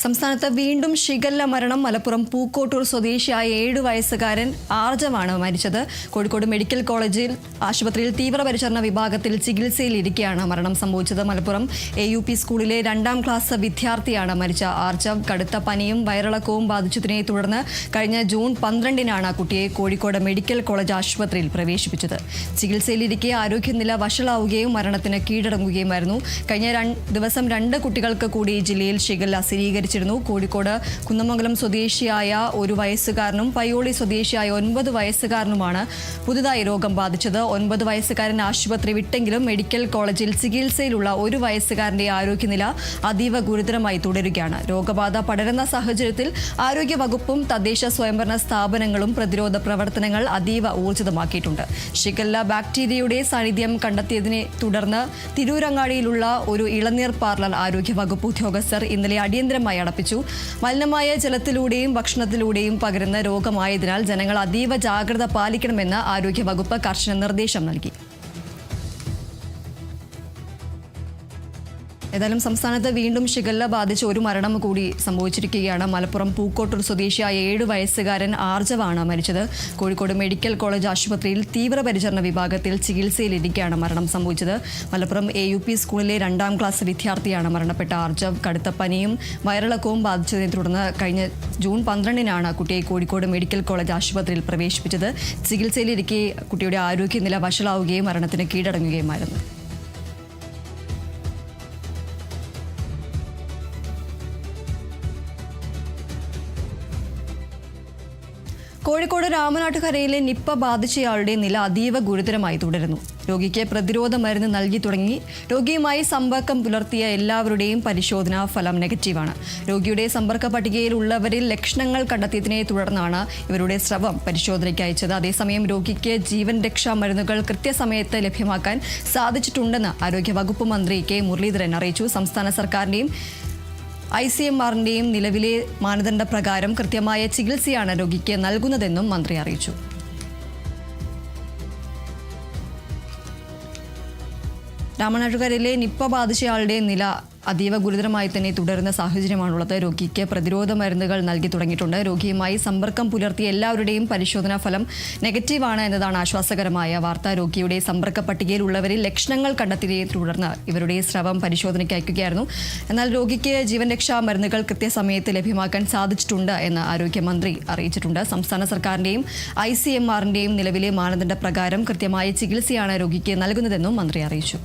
സംസ്ഥാനത്ത് വീണ്ടും ഷിഗല്ല മരണം. മലപ്പുറം പൂക്കോട്ടൂർ സ്വദേശിയായ 7 വയസ്സുകാരൻ ആർജവാണ് മരിച്ചത്. കോഴിക്കോട് മെഡിക്കൽ കോളേജിൽ ആശുപത്രിയിൽ തീവ്രപരിചരണ വിഭാഗത്തിൽ ചികിത്സയിലിരിക്കെയാണ് മരണം സംഭവിച്ചത്. മലപ്പുറം AUP സ്കൂളിലെ 2ാം ക്ലാസ് വിദ്യാർത്ഥിയാണ് മരിച്ച ആർജവ്. കടുത്ത പനിയും വയറിളക്കവും ബാധിച്ചതിനെ തുടർന്ന് കഴിഞ്ഞ ജൂൺ 12-നാണ് കുട്ടിയെ കോഴിക്കോട് മെഡിക്കൽ കോളേജ് ആശുപത്രിയിൽ പ്രവേശിപ്പിച്ചത്. ചികിത്സയിലിരിക്കെ ആരോഗ്യനില വഷളാവുകയും മരണത്തിന് കീഴടങ്ങുകയുമായിരുന്നു. കഴിഞ്ഞ ദിവസം 2 കുട്ടികൾക്ക് കൂടി ജില്ലയിൽ ഷിഗല്ല സ്ഥിരീകരിച്ചു. കോഴിക്കോട് കുന്നമംഗലം സ്വദേശിയായ 1 വയസ്സുകാരനും പയ്യോളി സ്വദേശിയായ 9 വയസ്സുകാരനുമാണ് പുതുതായി രോഗം ബാധിച്ചത്. 9 വയസ്സുകാരൻ ആശുപത്രി വിട്ടെങ്കിലും മെഡിക്കൽ കോളേജിൽ ചികിത്സയിലുള്ള 1 വയസ്സുകാരന്റെ ആരോഗ്യനില അതീവ ഗുരുതരമായി തുടരുകയാണ്. രോഗബാധ പടരുന്ന സാഹചര്യത്തിൽ ആരോഗ്യവകുപ്പും തദ്ദേശ സ്വയംഭരണ സ്ഥാപനങ്ങളും പ്രതിരോധ പ്രവർത്തനങ്ങൾ അതീവ ഊർജിതമാക്കിയിട്ടുണ്ട്. ഷിഗല്ല ബാക്ടീരിയയുടെ സാന്നിധ്യം കണ്ടെത്തിയതിനെ തുടർന്ന് തിരൂരങ്ങാടിയിലുള്ള ഒരു ഇളനീർ പാർലർ ആരോഗ്യവകുപ്പ് ഉദ്യോഗസ്ഥർ ഇന്നലെ അടിയന്തരമായി അടപ്പിച്ചു. മലിനമായ ജലത്തിലൂടെയും ഭക്ഷണത്തിലൂടെയും പകരുന്ന രോഗമായതിനാൽ ജനങ്ങൾ അതീവ ജാഗ്രത പാലിക്കണമെന്ന് ആരോഗ്യവകുപ്പ് കർശന നിർദ്ദേശം നൽകി. ഏതായാലും സംസ്ഥാനത്ത് വീണ്ടും ഷിഗല്ല ബാധിച്ച് ഒരു മരണം കൂടി സംഭവിച്ചിരിക്കുകയാണ്. മലപ്പുറം പൂക്കോട്ടൂർ സ്വദേശിയായ 7 വയസ്സുകാരൻ ആർജവാണ് മരിച്ചത്. കോഴിക്കോട് മെഡിക്കൽ കോളേജ് ആശുപത്രിയിൽ തീവ്രപരിചരണ വിഭാഗത്തിൽ ചികിത്സയിലിരിക്കെയാണ് മരണം സംഭവിച്ചത്. മലപ്പുറം AUP സ്കൂളിലെ 2ാം ക്ലാസ് വിദ്യാർത്ഥിയാണ് മരണപ്പെട്ട ആർജവ്. കടുത്ത പനിയും വയറിളക്കവും ബാധിച്ചതിനെ തുടർന്ന് കഴിഞ്ഞ ജൂൺ 12-നാണ് കുട്ടിയെ കോഴിക്കോട് മെഡിക്കൽ കോളേജ് ആശുപത്രിയിൽ പ്രവേശിപ്പിച്ചത്. ചികിത്സയിലിരിക്കെ കുട്ടിയുടെ ആരോഗ്യനില വഷളാവുകയും മരണത്തിന് കീഴടങ്ങുകയുമായിരുന്നു. കോഴിക്കോട് രാമനാട്ടുകരയിലെ നിപ്പ ബാധിച്ചയാളുടെ നില അതീവ ഗുരുതരമായി തുടരുന്നു. രോഗിക്ക് പ്രതിരോധ മരുന്ന് നൽകി തുടങ്ങി. രോഗിയുമായി സമ്പർക്കം പുലർത്തിയ എല്ലാവരുടെയും പരിശോധനാ ഫലം നെഗറ്റീവാണ്. രോഗിയുടെ സമ്പർക്ക പട്ടികയിൽ ഉള്ളവരിൽ ലക്ഷണങ്ങൾ കണ്ടെത്തിയതിനെ തുടർന്നാണ് ഇവരുടെ സ്രവം പരിശോധനയ്ക്ക് അയച്ചത്. അതേസമയം രോഗിക്ക് ജീവൻ രക്ഷാ മരുന്നുകൾ കൃത്യസമയത്ത് ലഭ്യമാക്കാൻ സാധിച്ചിട്ടുണ്ടെന്ന് ആരോഗ്യവകുപ്പ് മന്ത്രി K മുരളീധരൻ അറിയിച്ചു. സംസ്ഥാന സർക്കാരിന്റെയും ICMRന്റെയും നിലവിലെ മാനദണ്ഡ പ്രകാരം കൃത്യമായ ചികിത്സയാണ് രോഗിക്ക് നൽകുന്നതെന്നും മന്ത്രി അറിയിച്ചു. രാമനാട്ടുകരയിലെ നിപ്പ ബാധിച്ചയാളുടെ നില അതീവ ഗുരുതരമായി തന്നെ തുടരുന്ന സാഹചര്യമാണുള്ളത്. രോഗിക്ക് പ്രതിരോധ മരുന്നുകൾ നൽകി തുടങ്ങിയിട്ടുണ്ട്. രോഗിയുമായി സമ്പർക്കം പുലർത്തിയ എല്ലാവരുടെയും പരിശോധനാ ഫലം നെഗറ്റീവാണ് എന്നതാണ് ആശ്വാസകരമായ വാർത്ത. രോഗിയുടെ സമ്പർക്ക പട്ടികയിൽ ഉള്ളവരിൽ ലക്ഷണങ്ങൾ കണ്ടെത്തിയതിനെ തുടർന്ന് ഇവരുടെ സ്രവം പരിശോധനയ്ക്ക് അയക്കുകയായിരുന്നു. എന്നാൽ രോഗിക്ക് ജീവൻ രക്ഷാ മരുന്നുകൾ കൃത്യസമയത്ത് ലഭ്യമാക്കാൻ സാധിച്ചിട്ടുണ്ട് എന്ന് ആരോഗ്യമന്ത്രി അറിയിച്ചിട്ടുണ്ട്. സംസ്ഥാന സർക്കാരിന്റെയും ICMRന്റെയും നിലവിലെ മാനദണ്ഡ പ്രകാരം കൃത്യമായ ചികിത്സയാണ് രോഗിക്ക് നൽകുന്നതെന്നും മന്ത്രി അറിയിച്ചു.